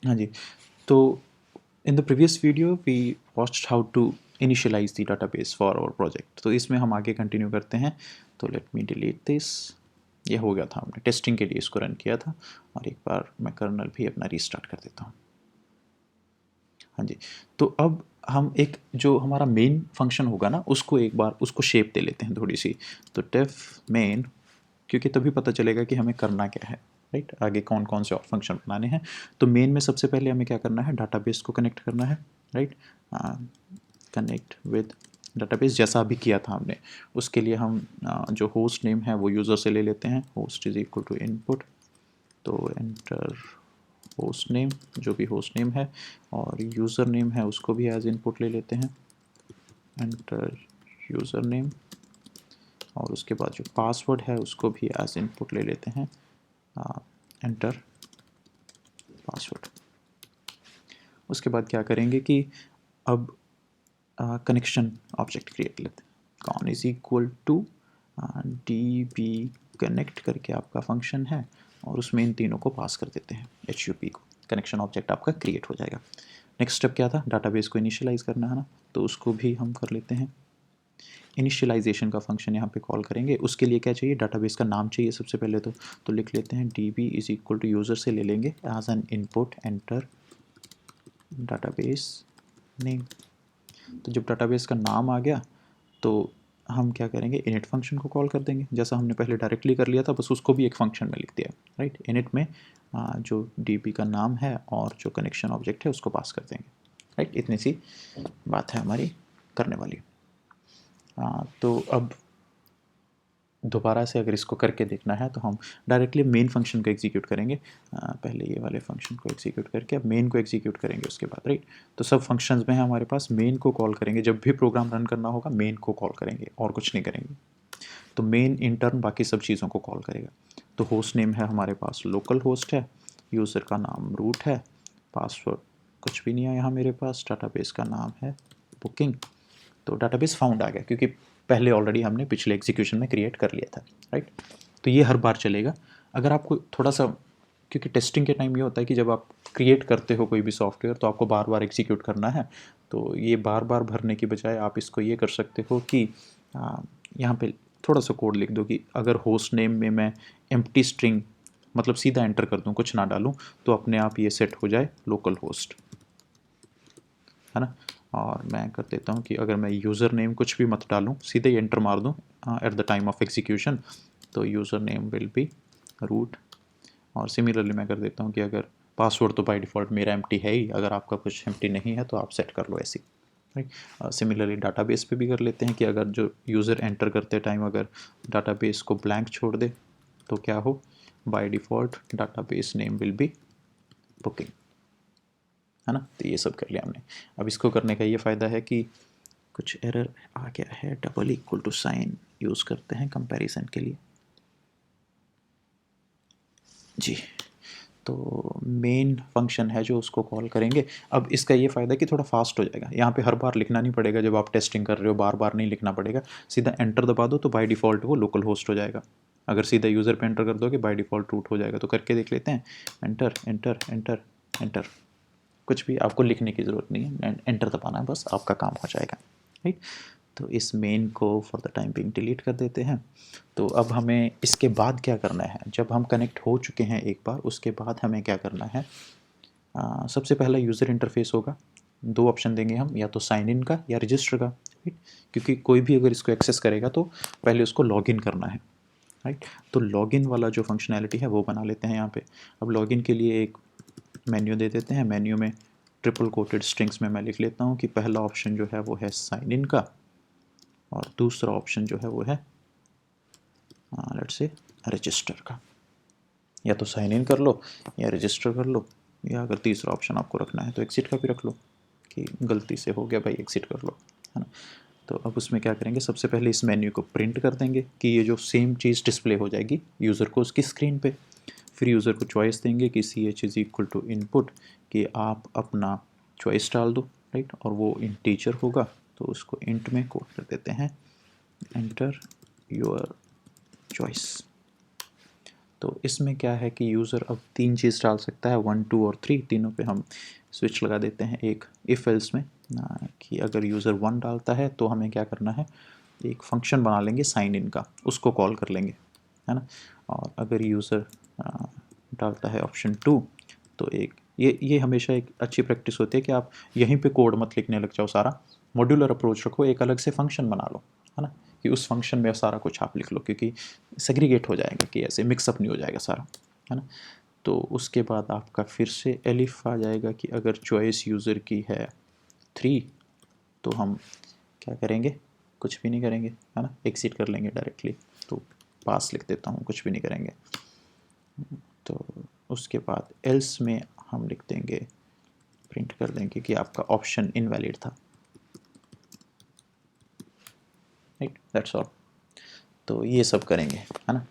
हाँ जी, तो in the previous video we watched how to initialise the database for our project. तो इसमें हम आगे कंटिन्यू करते हैं। तो लेट मी डिलीट दिस। ये हो गया था, हमने टेस्टिंग के लिए इसको रन किया था। और एक बार मैं कर्नल भी अपना रीस्टार्ट कर देता हूँ। हाँ जी, तो अब हम एक जो हमारा मेन फंक्शन होगा ना, उसको एक बार उसको शेप दे लेते हैं थोड़ी सी। तो डेफ मेन, क्योंकि तभी पता चलेगा कि हमें करना क्या है, राइट। आगे कौन कौन से और फंक्शन बनाने हैं। तो मेन में सबसे पहले हमें क्या करना है, डाटाबेस को कनेक्ट करना है, राइट। कनेक्ट विद डाटाबेस जैसा अभी किया था हमने। उसके लिए हम जो होस्ट नेम है वो यूज़र से ले लेते हैं। Host is equal to input, तो एंटर होस्ट नेम, जो भी होस्ट नेम है, और यूज़र नेम है उसको भी एज इनपुट ले लेते हैं। एंटर यूज़र नेम, और उसके बाद जो पासवर्ड है उसको भी एज इनपुट ले लेते हैं। Enter password. उसके बाद क्या करेंगे कि अब कनेक्शन ऑब्जेक्ट क्रिएट लेते हैं। Con is equal to D B connect करके आपका फंक्शन है, और उसमें इन तीनों को पास कर देते हैं, एच यू पी को। कनेक्शन ऑब्जेक्ट आपका क्रिएट हो जाएगा। नेक्स्ट स्टेप क्या था, डाटाबेस को इनिशियलाइज करना है ना, तो उसको भी हम कर लेते हैं। इनिशियलाइजेशन का फंक्शन यहाँ पे कॉल करेंगे। उसके लिए क्या चाहिए, डाटाबेस का नाम चाहिए सबसे पहले। तो लिख लेते हैं D B is equal to user से ले लेंगे as an input enter database name. तो जब डाटाबेस का नाम आ गया तो हम क्या करेंगे, इनिट फंक्शन को कॉल कर देंगे, जैसा हमने पहले डायरेक्टली कर लिया था, बस उसको भी एक फंक्शन में लिख दिया, राइट। इनिट में जो डीबी का नाम है और जो कनेक्शन ऑब्जेक्ट है उसको पास कर देंगे, राइट। इतनी सी बात है हमारी करने वाली। तो अब दोबारा से अगर इसको करके देखना है तो हम डायरेक्टली मेन फंक्शन को एग्जीक्यूट करेंगे। पहले ये वाले फंक्शन को एग्जीक्यूट करके अब मेन को एग्जीक्यूट करेंगे उसके बाद, राइट। तो सब फंक्शंस में है हमारे पास, मेन को कॉल करेंगे। जब भी प्रोग्राम रन करना होगा मेन को कॉल करेंगे और कुछ नहीं करेंगे। तो मेन इंटर्न बाकी सब चीज़ों को कॉल करेगा। तो होस्ट नेम है हमारे पास, लोकल होस्ट है। यूज़र का नाम रूट है। पासवर्ड कुछ भी नहीं है यहाँ मेरे पास। डाटाबेस का नाम है बुकिंग। तो डाटाबेस फाउंड आ गया, क्योंकि पहले ऑलरेडी हमने पिछले एग्जीक्यूशन में क्रिएट कर लिया था, राइट। तो ये हर बार चलेगा। अगर आपको थोड़ा सा, क्योंकि टेस्टिंग के टाइम ये होता है कि जब आप क्रिएट करते हो कोई भी सॉफ्टवेयर तो आपको बार बार एग्जीक्यूट करना है। तो ये बार बार भरने की बजाय आप इसको ये कर सकते हो कि यहाँ पे थोड़ा सा कोड लिख दो कि अगर होस्ट नेम में मैं एम्प्टी स्ट्रिंग, मतलब सीधा एंटर कर दूँ, कुछ ना डालूँ, तो अपने आप ये सेट हो जाए लोकल होस्ट, है ना। और मैं कर देता हूँ कि अगर मैं यूज़र नेम कुछ भी मत डालूँ, सीधे ही एंटर मार दूँ at the time of execution, तो user name will be root. और सिमिलरली मैं कर देता हूँ कि अगर पासवर्ड तो बाय डिफ़ॉल्ट मेरा एम्प्टी है ही, अगर आपका कुछ एम्प्टी नहीं है तो आप सेट कर लो ऐसी, राइट। सिमिलरली डाटाबेस पे भी कर लेते हैं कि अगर जो यूज़र एंटर करते टाइम अगर डाटाबेस को ब्लैंक छोड़ दे तो क्या हो, by default database name will B booking, है ना। तो ये सब कर लिया हमने। अब इसको करने का ये फ़ायदा है कि कुछ एरर आ गया है, double equal to sign use करते हैं कंपैरिजन के लिए जी। तो मेन फंक्शन है जो उसको कॉल करेंगे। अब इसका ये फ़ायदा है कि थोड़ा फास्ट हो जाएगा, यहाँ पे हर बार लिखना नहीं पड़ेगा। जब आप टेस्टिंग कर रहे हो बार बार नहीं लिखना पड़ेगा, सीधा एंटर दबा दो तो बाय डिफ़ॉल्ट वो लोकल होस्ट हो जाएगा। अगर सीधा यूज़र पे एंटर कर दोगे बाय डिफ़ॉल्ट रूट हो जाएगा। तो करके देख लेते हैं, एंटर एंटर एंटर एंटर। कुछ भी आपको लिखने की ज़रूरत नहीं है, एंटर दबाना है बस, आपका काम हो जाएगा, राइट। तो इस मेन को for the time being delete कर देते हैं। तो अब हमें इसके बाद क्या करना है, जब हम कनेक्ट हो चुके हैं एक बार, उसके बाद हमें क्या करना है। सबसे पहला यूज़र इंटरफेस होगा। दो ऑप्शन देंगे हम, या तो साइन इन का या रजिस्टर का, राइट। क्योंकि कोई भी अगर इसको एक्सेस करेगा तो पहले उसको लॉगिन करना है, राइट। तो लॉगिन वाला जो फंक्शनैलिटी है वो बना लेते हैं यहाँ पे। अब लॉगिन के लिए एक मेन्यू दे देते हैं। मेन्यू में ट्रिपल कोटेड स्ट्रिंग्स में मैं लिख लेता हूँ कि पहला ऑप्शन जो है वो है साइन इन का, और दूसरा ऑप्शन जो है वो है लेट्स से रजिस्टर का। या तो साइन इन कर लो या रजिस्टर कर लो, या अगर तीसरा ऑप्शन आपको रखना है तो एग्जिट का भी रख लो कि गलती से हो गया भाई एग्जिट कर लो, है ना। तो अब उसमें क्या करेंगे, सबसे पहले इस मेन्यू को प्रिंट कर देंगे कि ये जो सेम चीज़ डिस्प्ले हो जाएगी यूज़र को उसकी स्क्रीन पे। फिर यूज़र को चॉइस देंगे कि C H is equal to input, कि आप अपना चॉइस डाल दो, राइट। और वो इंटीजर होगा तो उसको इंट में कोड कर देते हैं, एंटर योर चॉइस। तो इसमें क्या है कि यूज़र अब 3 चीज़ डाल सकता है, 1 2 और 3, तीनों पे हम स्विच लगा देते हैं एक इफ़ एल्स में कि अगर यूज़र 1 डालता है तो हमें क्या करना है, एक फंक्शन बना लेंगे साइन इन का, उसको कॉल कर लेंगे, है ना। और अगर यूज़र डालता है ऑप्शन 2 तो एक ये हमेशा एक अच्छी प्रैक्टिस होती है कि आप यहीं पे कोड मत लिखने लग जाओ सारा, मॉड्यूलर अप्रोच रखो, एक अलग से फंक्शन बना लो, है ना, कि उस फंक्शन में सारा कुछ आप लिख लो, क्योंकि सेग्रीगेट हो जाएगा कि ऐसे मिक्सअप नहीं हो जाएगा सारा, है ना। तो उसके बाद आपका फिर से एलिफ आ जाएगा कि अगर चॉइस यूज़र की है 3 तो हम क्या करेंगे, कुछ भी नहीं करेंगे, है ना, एग्जिट कर लेंगे डायरेक्टली। तो पास लिख देता हूँ, कुछ भी नहीं करेंगे। तो उसके बाद एल्स में हम लिख देंगे, प्रिंट कर देंगे कि आपका ऑप्शन इनवैलिड था, राइट, दैट्स ऑल। तो ये सब करेंगे, है ना।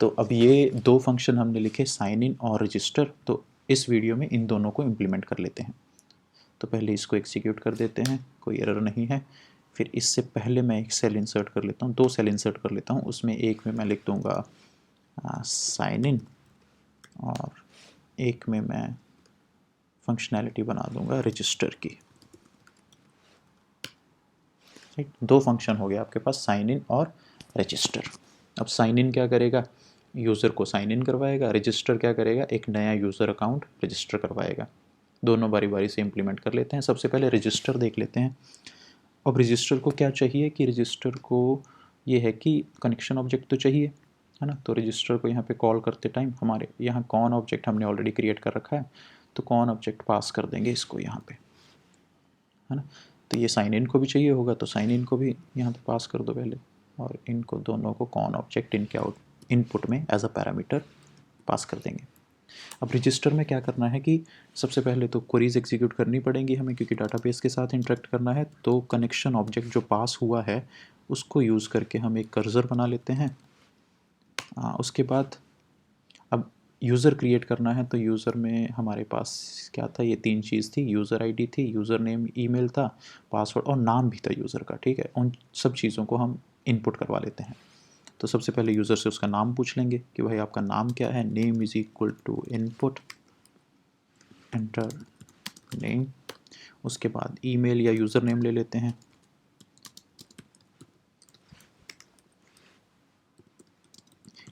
तो अब ये 2 फंक्शन हमने लिखे, साइन इन और रजिस्टर, तो इस वीडियो में इन दोनों को इम्प्लीमेंट कर लेते हैं। तो पहले इसको एग्जीक्यूट कर देते हैं, कोई एरर नहीं है। फिर इससे पहले मैं एक सेल इंसर्ट कर लेता हूँ, 2 सेल इंसर्ट कर लेता हूँ। उसमें एक में मैं लिख दूँगा साइन इन और एक में मैं फंक्शनैलिटी बना दूँगा रजिस्टर की, राइट। 2 फंक्शन हो गया आपके पास, साइन इन और रजिस्टर। अब साइन इन क्या करेगा, यूज़र को साइन इन करवाएगा, रजिस्टर क्या करेगा, एक नया यूज़र अकाउंट रजिस्टर करवाएगा। दोनों बारी बारी से इम्प्लीमेंट कर लेते हैं। सबसे पहले रजिस्टर देख लेते हैं। अब रजिस्टर को क्या चाहिए कि रजिस्टर को ये है कि कनेक्शन ऑब्जेक्ट तो चाहिए, है ना। तो रजिस्टर को यहाँ पे कॉल करते टाइम हमारे यहाँ कौन ऑब्जेक्ट हमने ऑलरेडी क्रिएट कर रखा है, तो कौन ऑब्जेक्ट पास कर देंगे इसको यहाँ पे, है ना। तो ये साइन इन को भी चाहिए होगा, तो साइन इन को भी यहाँ पे पास कर दो पहले, और इनको दोनों को कौन ऑब्जेक्ट इनके इनपुट में एज अ पैरामीटर पास कर देंगे। अब रजिस्टर में क्या करना है कि सबसे पहले तो क्वेरीज एग्जीक्यूट करनी पड़ेंगी हमें, क्योंकि डाटाबेस के साथ इंटरेक्ट करना है। तो कनेक्शन ऑब्जेक्ट जो पास हुआ है उसको यूज़ करके हम एक कर्सर बना लेते हैं। उसके बाद अब यूज़र क्रिएट करना है, तो यूज़र में हमारे पास क्या था, ये 3 चीज़ थी, यूज़र आईडी थी, यूज़र नेम ईमेल था, पासवर्ड और नाम भी था यूज़र का, ठीक है। उन सब चीज़ों को हम इनपुट करवा लेते हैं। तो सबसे पहले यूज़र से उसका नाम पूछ लेंगे कि भाई आपका नाम क्या है, name is equal to input, enter name. उसके बाद ईमेल या यूज़र नेम ले लेते हैं।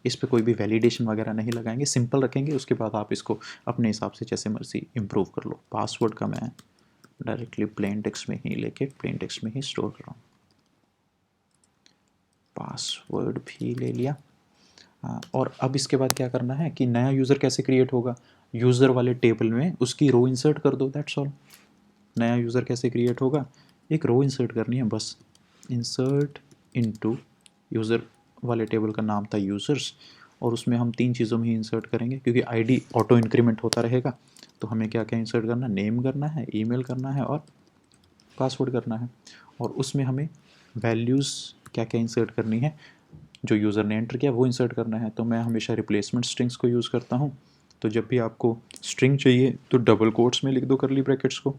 इस पे कोई भी वैलिडेशन वगैरह नहीं लगाएंगे, सिंपल रखेंगे। उसके बाद आप इसको अपने हिसाब से जैसे मर्जी इम्प्रूव कर लो। पासवर्ड का मैं डायरेक्टली प्लेन टेक्स्ट में ही लेके प्लेन टेक्स्ट में ही स्टोर कर रहा हूँ। पासवर्ड भी ले लिया। और अब इसके बाद क्या करना है कि नया यूज़र कैसे क्रिएट होगा, यूज़र वाले टेबल में उसकी रो इंसर्ट कर दो, दैट्स ऑल। नया यूज़र कैसे क्रिएट होगा, एक रो इंसर्ट करनी है बस। इंसर्ट इनटू यूज़र वाले टेबल का नाम था यूज़र्स, और उसमें हम 3 चीज़ों में ही इंसर्ट करेंगे, क्योंकि आईडी ऑटो इंक्रीमेंट होता रहेगा। तो हमें क्या क्या इंसर्ट करना है, नेम करना है, ईमेल करना है और पासवर्ड करना है। और उसमें हमें वैल्यूज़ क्या क्या इंसर्ट करनी है, जो यूज़र ने एंटर किया वो इंसर्ट करना है। तो मैं हमेशा रिप्लेसमेंट स्ट्रिंग्स को यूज़ करता हूँ। तो जब भी आपको स्ट्रिंग चाहिए तो डबल कोट्स में लिख दो करली ब्रैकेट्स को।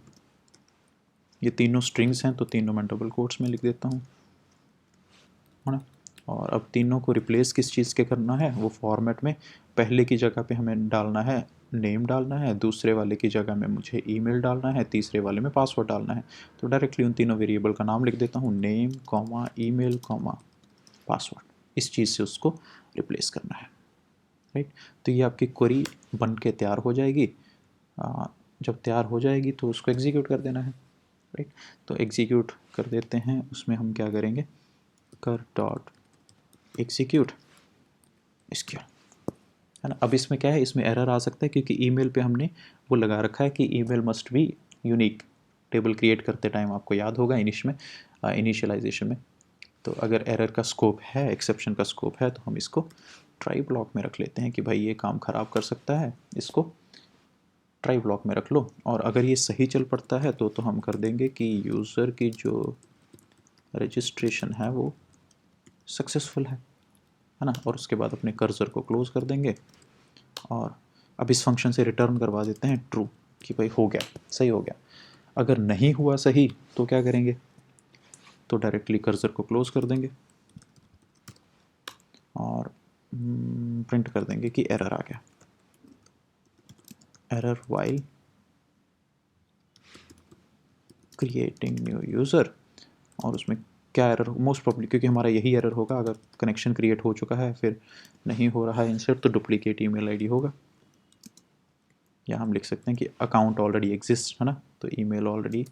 ये तीनों स्ट्रिंग्स हैं तो तीनों मैं डबल कोट्स में लिख देता हूँ, है ना। और अब तीनों को रिप्लेस किस चीज़ के करना है, वो फॉर्मेट में पहले की जगह पे हमें डालना है नेम डालना है, दूसरे वाले की जगह में मुझे ईमेल डालना है, तीसरे वाले में पासवर्ड डालना है। तो डायरेक्टली उन तीनों वेरिएबल का नाम लिख देता हूँ, name comma email comma password. इस चीज़ से उसको रिप्लेस करना है, राइट। तो ये आपकी क्वेरी बन के तैयार हो जाएगी। जब तैयार हो जाएगी तो उसको एग्जीक्यूट कर देना है, राइट। तो एग्जीक्यूट कर देते हैं। उसमें हम क्या करेंगे, कर डॉट एग्जीक्यूट एसक्यूएल, है ना। अब इसमें क्या है, इसमें एरर आ सकता है क्योंकि ईमेल पे हमने वो लगा रखा है कि email must be unique. Table create करते टाइम आपको याद होगा इनिशियलाइजेशन में। तो अगर एरर का स्कोप है, एक्सेप्शन का स्कोप है, तो हम इसको ट्राई ब्लॉक में रख लेते हैं कि भाई ये काम ख़राब कर सकता है, इसको ट्राई ब्लॉक में रख लो। और अगर ये सही चल पड़ता है तो हम कर देंगे कि यूज़र की जो रजिस्ट्रेशन है वो सक्सेसफुल है ना। और उसके बाद अपने कर्सर को क्लोज़ कर देंगे और अब इस फंक्शन से रिटर्न करवा देते हैं ट्रू, कि भाई हो गया, सही हो गया। अगर नहीं हुआ सही तो क्या करेंगे, तो डायरेक्टली कर्सर को क्लोज़ कर देंगे और प्रिंट कर देंगे कि एरर आ गया, error while creating new user. और उसमें क्या एरर, मोस्ट प्रॉब्ली क्योंकि हमारा यही एरर होगा, अगर कनेक्शन क्रिएट हो चुका है फिर नहीं हो रहा है इंसर्ट तो डुप्लीकेट ईमेल आईडी होगा। या हम लिख सकते हैं कि अकाउंट ऑलरेडी एग्जिस्ट, है ना, तो ईमेल ऑलरेडी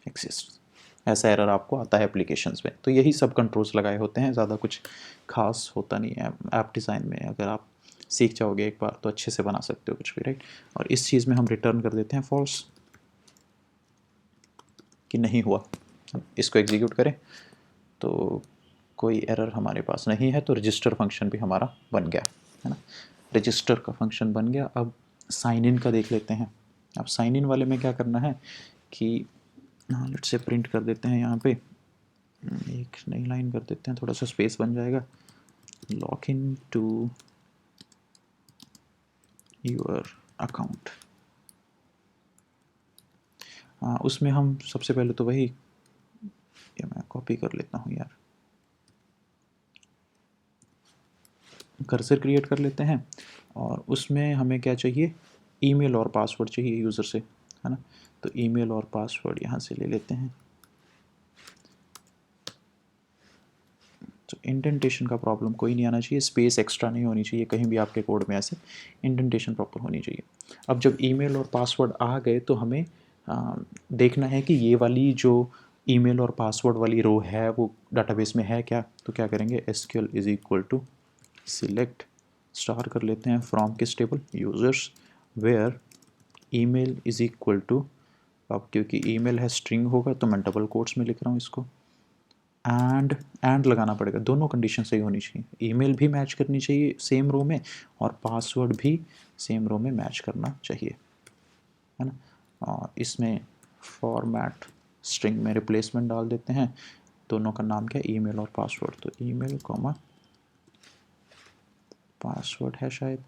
एग्जिस्ट, ऐसा एरर आपको आता है एप्लीकेशंस में। तो यही सब कंट्रोल्स लगाए होते हैं, ज़्यादा कुछ खास होता नहीं है ऐप डिज़ाइन में। अगर आप सीख जाओगे एक बार तो अच्छे से बना सकते हो कुछ भी, राइट। और इस चीज़ में हम रिटर्न कर देते हैं फॉल्स, कि नहीं हुआ। इसको एग्जीक्यूट करें तो कोई एरर हमारे पास नहीं है, तो रजिस्टर फंक्शन भी हमारा बन गया, है ना, रजिस्टर का फंक्शन बन गया। अब साइन इन का देख लेते हैं। अब साइन इन वाले में क्या करना है कि लेट से प्रिंट कर देते हैं, यहाँ पे एक नई लाइन कर देते हैं, थोड़ा सा स्पेस बन जाएगा, log in to your account. उसमें हम सबसे पहले तो वही, ये मैं कॉपी कर लेता हूँ यार, कर्सर क्रिएट कर लेते हैं। और उसमें हमें क्या चाहिए, ईमेल और पासवर्ड चाहिए यूज़र से, है ना। तो ईमेल और पासवर्ड यहाँ से ले लेते हैं। तो इंडेंटेशन का प्रॉब्लम कोई नहीं आना चाहिए, स्पेस एक्स्ट्रा नहीं होनी चाहिए कहीं भी आपके कोड में, ऐसे इंडेंटेशन प्रॉपर होनी चाहिए। अब जब ईमेल और पासवर्ड आ गए तो हमें देखना है कि ये वाली जो ईमेल और पासवर्ड वाली रो है वो डाटाबेस में है क्या। तो क्या करेंगे, SQL is equal to select star कर लेते हैं फ्रॉम किस table, users, where email is equal to, अब क्योंकि ईमेल है स्ट्रिंग होगा तो मैं डबल कोट्स में लिख रहा हूँ इसको, एंड लगाना पड़ेगा, दोनों कंडीशन सही होनी चाहिए, ईमेल भी मैच करनी चाहिए सेम रो में और पासवर्ड भी सेम रो में मैच करना चाहिए, है ना। और इसमें फॉर्मेट स्ट्रिंग में रिप्लेसमेंट डाल देते हैं, दोनों का नाम क्या है, ईमेल और पासवर्ड, तो ईमेल कॉमा पासवर्ड है शायद,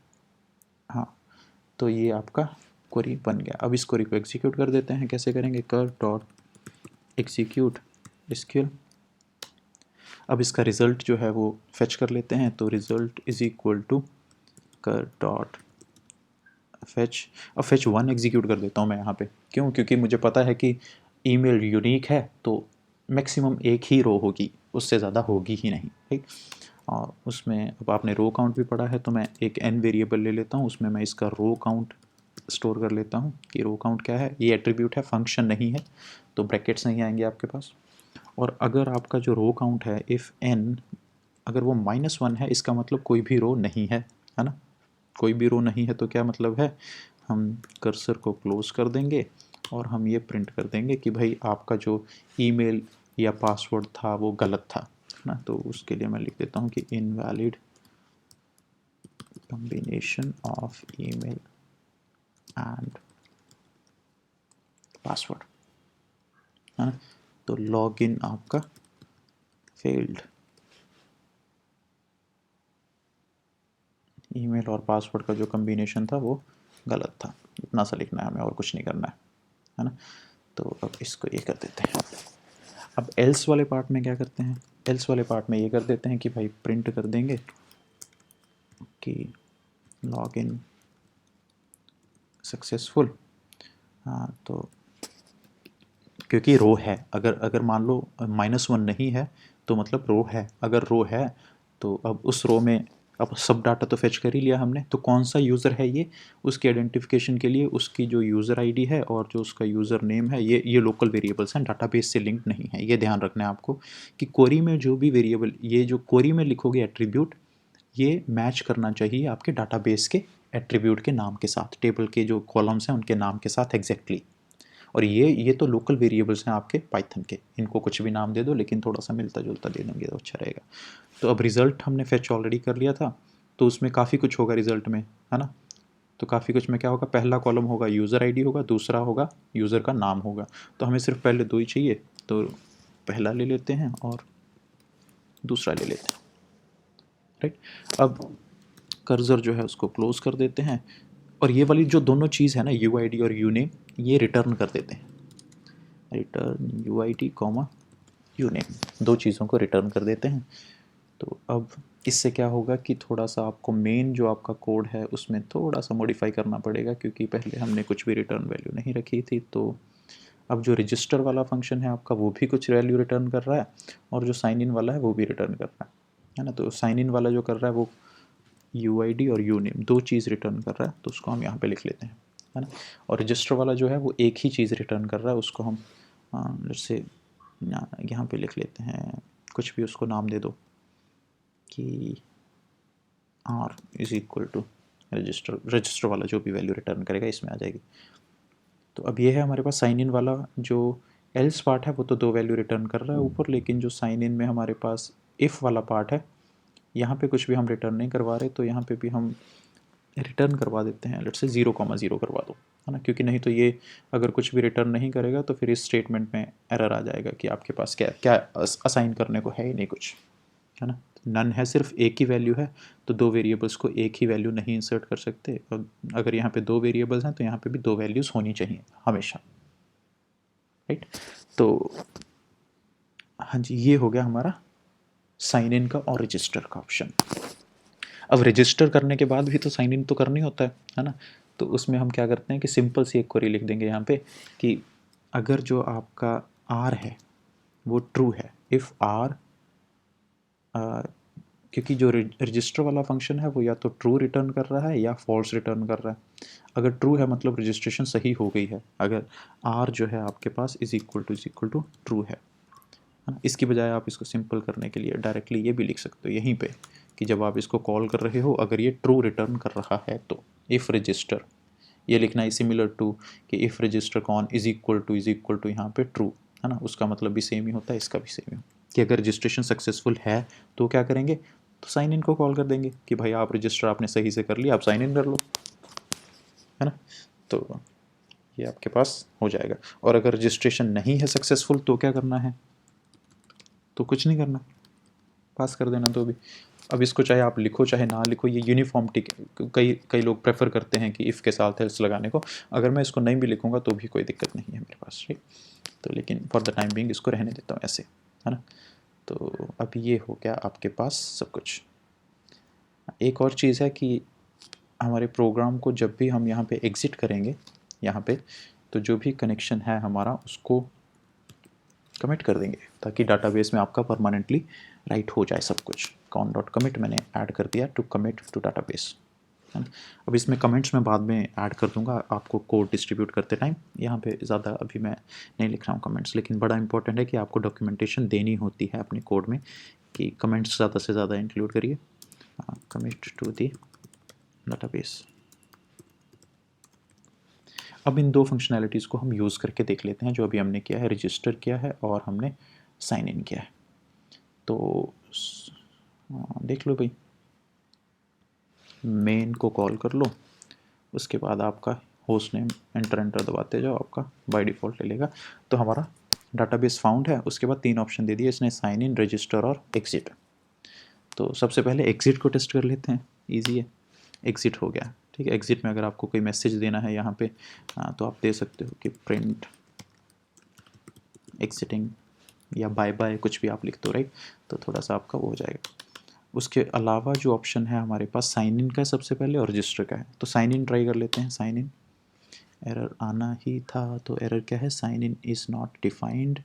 हाँ। तो ये आपका क्वेरी बन गया। अब इस क्वेरी को एग्जीक्यूट कर देते हैं, कैसे करेंगे, कर डॉट एग्जीक्यूट SQL। अब इसका रिज़ल्ट जो है वो फेच कर लेते हैं, तो रिज़ल्ट इज़ इक्वल टू कर डॉट फेच। अब फेच 1 एग्जीक्यूट कर देता हूँ मैं यहाँ पे, क्यों, क्योंकि मुझे पता है कि ईमेल यूनिक है तो मैक्सिमम एक ही रो होगी, उससे ज़्यादा होगी ही नहीं, ठीक। और उसमें अब आपने रो काउंट भी पढ़ा है तो मैं एक n वेरिएबल ले लेता हूँ, उसमें मैं इसका रो काउंट स्टोर कर लेता हूँ कि रो काउंट क्या है, ये एट्रीब्यूट है, फंक्शन नहीं है, तो ब्रैकेट्स नहीं आएंगे आपके पास। और अगर आपका जो रो काउंट है इफ़ n अगर वो -1 है, इसका मतलब कोई भी रो नहीं है ना, कोई भी रो नहीं है तो क्या मतलब है, हम कर्सर को क्लोज कर देंगे और हम ये प्रिंट कर देंगे कि भाई आपका जो ईमेल या पासवर्ड था वो गलत था ना। तो उसके लिए मैं लिख देता हूँ कि invalid combination of email and password, है ना। तो लॉगिन आपका फेल्ड, ईमेल और पासवर्ड का जो कॉम्बिनेशन था वो गलत था, इतना सा लिखना है हमें और कुछ नहीं करना है ना। तो अब इसको ये कर देते हैं। अब एल्स वाले पार्ट में क्या करते हैं, एल्स वाले पार्ट में ये कर देते हैं कि भाई प्रिंट कर देंगे कि लॉगिन सक्सेसफुल। हाँ, तो क्योंकि रो है, अगर मान लो -1 नहीं है तो मतलब रो है, अगर रो है तो अब उस रो में अब सब डाटा तो फेच कर ही लिया हमने, तो कौन सा यूज़र है ये, उसके आइडेंटिफिकेशन के लिए उसकी जो यूज़र आईडी है और जो उसका यूज़र नेम है, ये लोकल वेरिएबल्स हैं, डाटाबेस से लिंक नहीं है। ये ध्यान रखना है आपको कि क्वेरी में जो भी वेरिएबल, ये जो क्वेरी में लिखोगे एट्रीब्यूट, ये मैच करना चाहिए आपके डाटाबेस के एट्रीब्यूट के नाम के साथ, टेबल के जो कॉलम्स हैं उनके नाम के साथ एग्जैक्टली। और ये तो लोकल वेरिएबल्स हैं आपके पाइथन के, इनको कुछ भी नाम दे दो लेकिन थोड़ा सा मिलता जुलता दे देंगे तो अच्छा रहेगा। तो अब रिज़ल्ट हमने फेच ऑलरेडी कर लिया था, तो उसमें काफ़ी कुछ होगा रिज़ल्ट में, है ना। तो काफ़ी कुछ में क्या होगा, पहला कॉलम होगा यूज़र आईडी होगा, दूसरा होगा यूज़र का नाम होगा। तो हमें सिर्फ पहले दो ही चाहिए, तो पहला ले लेते हैं और दूसरा ले लेते हैं, राइट। अब कर्सर जो है उसको क्लोज कर देते हैं और ये वाली जो दोनों चीज़ है ना, UID और यूनेम, ये रिटर्न कर देते हैं, रिटर्न UID कॉमा यूनेम, दो चीज़ों को रिटर्न कर देते हैं। तो अब इससे क्या होगा कि थोड़ा सा आपको मेन जो आपका कोड है उसमें थोड़ा सा मॉडिफाई करना पड़ेगा, क्योंकि पहले हमने कुछ भी रिटर्न वैल्यू नहीं रखी थी। तो अब जो रजिस्टर वाला फंक्शन है आपका वो भी कुछ वैल्यू रिटर्न कर रहा है, और जो साइन इन वाला है वो भी रिटर्न कर रहा है ना। तो साइन इन वाला जो कर रहा है वो UID और यूनेम दो चीज़ रिटर्न कर रहा है, तो उसको हम यहाँ पे लिख लेते हैं, है ना। और रजिस्टर वाला जो है वो एक ही चीज़ रिटर्न कर रहा है, उसको हम जैसे यहाँ पे लिख लेते हैं, कुछ भी उसको नाम दे दो कि R is equal to register वाला जो भी वैल्यू रिटर्न करेगा इसमें आ जाएगी। तो अब ये है हमारे पास साइन इन वाला जो एल्स पार्ट है वो तो दो वैल्यू रिटर्न कर रहा है ऊपर, लेकिन जो साइन इन में हमारे पास इफ़ वाला पार्ट है यहाँ पे कुछ भी हम रिटर्न नहीं करवा रहे, तो यहाँ पे भी हम रिटर्न करवा देते हैं, लेट्स से 0,0 करवा दो, है ना। क्योंकि नहीं तो ये अगर कुछ भी रिटर्न नहीं करेगा तो फिर इस स्टेटमेंट में एरर आ जाएगा कि आपके पास क्या क्या असाइन करने को है ही नहीं कुछ, है ना। नन है, सिर्फ एक ही वैल्यू है, तो दो वेरिएबल्स को एक ही वैल्यू नहीं इंसर्ट कर सकते। अगर यहाँ पे दो वेरिएबल्स हैं तो यहाँ पे भी दो वैल्यूज़ होनी चाहिए हमेशा, राइट। तो हाँ जी, ये हो गया हमारा साइन इन का और रजिस्टर का ऑप्शन। अब रजिस्टर करने के बाद भी तो साइन इन तो करनी होता है ना। तो उसमें हम क्या करते हैं कि सिंपल सी एक क्वेरी लिख देंगे यहाँ पे कि अगर जो आपका R है वो ट्रू है, इफ़ R, क्योंकि जो रजिस्टर वाला फंक्शन है वो या तो ट्रू रिटर्न कर रहा है या फॉल्स रिटर्न कर रहा है। अगर ट्रू है मतलब रजिस्ट्रेशन सही हो गई है, अगर R जो है आपके पास इज़ इक्वल टू ट्रू है ना। इसकी बजाय आप इसको सिंपल करने के लिए डायरेक्टली ये भी लिख सकते हो यहीं पे कि जब आप इसको कॉल कर रहे हो अगर ये ट्रू रिटर्न कर रहा है तो इफ़ रजिस्टर, ये लिखना है सिमिलर टू कि if register con is equal to यहाँ पे ट्रू, है ना। उसका मतलब भी सेम ही होता है, इसका भी सेम ही कि अगर रजिस्ट्रेशन सक्सेसफुल है तो क्या करेंगे, तो साइन इन को कॉल कर देंगे कि भाई आप रजिस्टर आपने सही से कर लिया, आप साइन इन कर लो, है ना। तो ये आपके पास हो जाएगा। और अगर रजिस्ट्रेशन नहीं है सक्सेसफुल तो क्या करना है, तो कुछ नहीं करना, पास कर देना। तो भी अब इसको चाहे आप लिखो चाहे ना लिखो, ये यूनिफॉर्मिटी, कई कई लोग प्रेफर करते हैं कि इफ़ के साथ एल्स लगाने को। अगर मैं इसको नहीं भी लिखूंगा तो भी कोई दिक्कत नहीं है मेरे पास, ठीक। तो लेकिन फॉर द टाइम बिंग इसको रहने देता हूँ ऐसे, है ना। तो अब ये हो गया आपके पास सब कुछ। एक और चीज़ है कि हमारे प्रोग्राम को जब भी हम यहाँ पे एग्ज़िट करेंगे यहाँ पे, तो जो भी कनेक्शन है हमारा उसको कमिट कर देंगे ताकि डाटाबेस में आपका परमानेंटली राइट हो जाए सब कुछ। कॉन डॉट कमिट मैंने ऐड कर दिया टू कमिट टू डाटाबेस, है ना। अब इसमें कमेंट्स मैं बाद में ऐड कर दूंगा आपको कोड डिस्ट्रीब्यूट करते टाइम, यहाँ पे ज़्यादा अभी मैं नहीं लिख रहा हूँ कमेंट्स। लेकिन बड़ा इंपॉर्टेंट है कि आपको डॉक्यूमेंटेशन देनी होती है अपने कोड में कि कमेंट्स ज़्यादा से ज़्यादा इंक्लूड करिए। Commit to the database. अब इन दो फंक्शनैलिटीज़ को हम यूज़ करके देख लेते हैं जो अभी हमने किया है, रजिस्टर किया है और हमने साइन इन किया है। तो देख लो भाई, मेन को कॉल कर लो, उसके बाद आपका होस्ट नेम एंटर दबाते जाओ, आपका बाय डिफ़ॉल्ट ले लेगा। तो हमारा डाटाबेस फाउंड है, उसके बाद तीन ऑप्शन दे दिए इसने, साइन इन, रजिस्टर और एग्ज़िट। तो सबसे पहले एग्ज़िट को टेस्ट कर लेते हैं, ईजी है। एग्ज़िट हो गया, ठीक है। एग्ज़िट में अगर आपको कोई मैसेज देना है यहाँ पे तो आप दे सकते हो कि प्रिंट एग्जिटिंग या बाय बाय, कुछ भी आप लिख दो, राइट। तो थोड़ा सा आपका वो हो जाएगा। उसके अलावा जो ऑप्शन है हमारे पास साइन इन का सबसे पहले और रजिस्टर का है। तो साइन इन ट्राई कर लेते हैं। साइन इन, एरर आना ही था, तो एरर क्या है, sign in is not defined.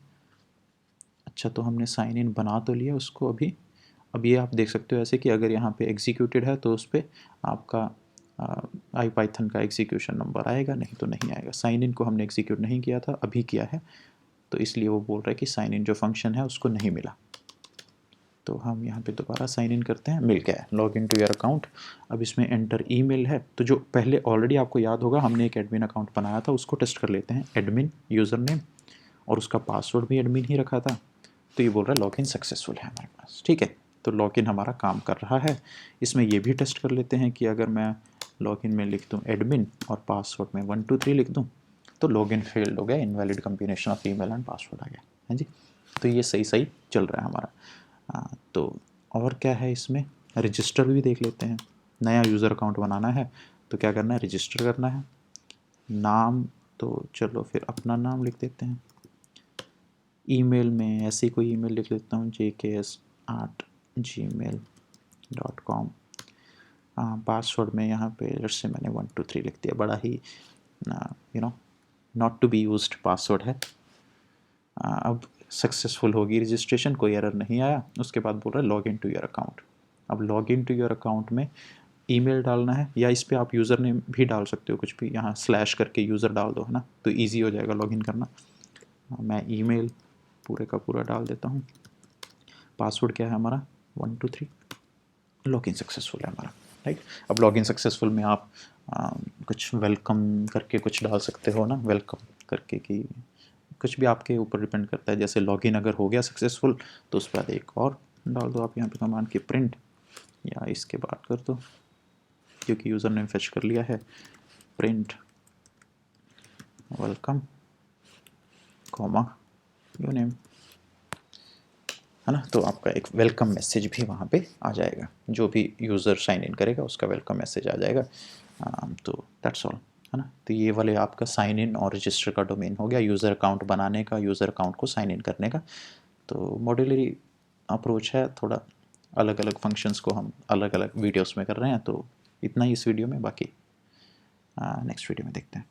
अच्छा, तो हमने साइन इन बना तो लिया उसको अभी। अब ये आप देख सकते हो ऐसे कि अगर यहाँ पे एग्जीक्यूटेड है तो उस पर आपका आई पाइथन का एग्जीक्यूशन नंबर आएगा, नहीं तो नहीं आएगा। साइन इन को हमने एग्जीक्यूट नहीं किया था, अभी किया है, तो इसलिए वो बोल रहा है कि साइन इन जो फंक्शन है उसको नहीं मिला। तो हम यहाँ पे दोबारा साइन इन करते हैं, मिल गया है, log in to your account. अब इसमें एंटर ईमेल है, तो जो पहले ऑलरेडी आपको याद होगा हमने एक एडमिन अकाउंट बनाया था, उसको टेस्ट कर लेते हैं। एडमिन यूज़र नेम और उसका पासवर्ड भी एडमिन ही रखा था। तो ये बोल रहा है लॉग इन सक्सेसफुल है हमारे पास, ठीक है। तो लॉग इन हमारा काम कर रहा है। इसमें ये भी टेस्ट कर लेते हैं कि अगर मैं लॉग इन में लिख दूँ एडमिन और पासवर्ड में 1 2 3 लिख दूँ तो लॉग इन फेल्ड हो गया, invalid combination of email and password आ गया, है जी। तो ये सही सही चल रहा है हमारा। तो और क्या है इसमें, रजिस्टर भी देख लेते हैं। नया यूज़र अकाउंट बनाना है तो क्या करना है, रजिस्टर करना है। नाम तो चलो फिर अपना नाम लिख देते हैं। ईमेल में ऐसे कोई ईमेल लिख लेता हूँ JKS8 gmail.com। पासवर्ड में यहाँ पे जैसे मैंने 123 लिख दिया, बड़ा ही not to be used password है। अब सक्सेसफुल होगी रजिस्ट्रेशन, कोई एरर नहीं आया। उसके बाद बोल रहा है log in to your account. अब log in to your account में ईमेल डालना है, या इस पे आप यूज़र नेम भी डाल सकते हो, कुछ भी यहाँ स्लैश करके यूज़र डाल दो, है ना, तो ईजी हो जाएगा लॉगिन करना। मैं ईमेल पूरे का पूरा डाल देता हूँ। पासवर्ड क्या है हमारा 123। लॉगिन सक्सेसफुल है हमारा, राइट। अब लॉगिन सक्सेसफुल में आप कुछ वेलकम करके कुछ डाल सकते हो ना, वेलकम करके कि कुछ भी आपके ऊपर डिपेंड करता है। जैसे लॉगिन अगर हो गया सक्सेसफुल तो उसके बाद एक और डाल दो आप यहाँ पे कमांड की प्रिंट, या इसके बाद कर दो क्योंकि यूज़र ने फेच कर लिया है, print welcome comma your name, है ना। तो आपका एक वेलकम मैसेज भी वहाँ पे आ जाएगा, जो भी यूज़र साइन इन करेगा उसका वेलकम मैसेज आ जाएगा। तो दैट्स ऑल, है ना। तो ये वाले आपका साइन इन और रजिस्टर का डोमेन हो गया, यूज़र अकाउंट बनाने का, यूज़र अकाउंट को साइन इन करने का। तो मॉड्यूलरी अप्रोच है, थोड़ा अलग अलग फंक्शंस को हम अलग अलग वीडियोस में कर रहे हैं। तो इतना ही इस वीडियो में, बाकी नेक्स्ट वीडियो में देखते हैं।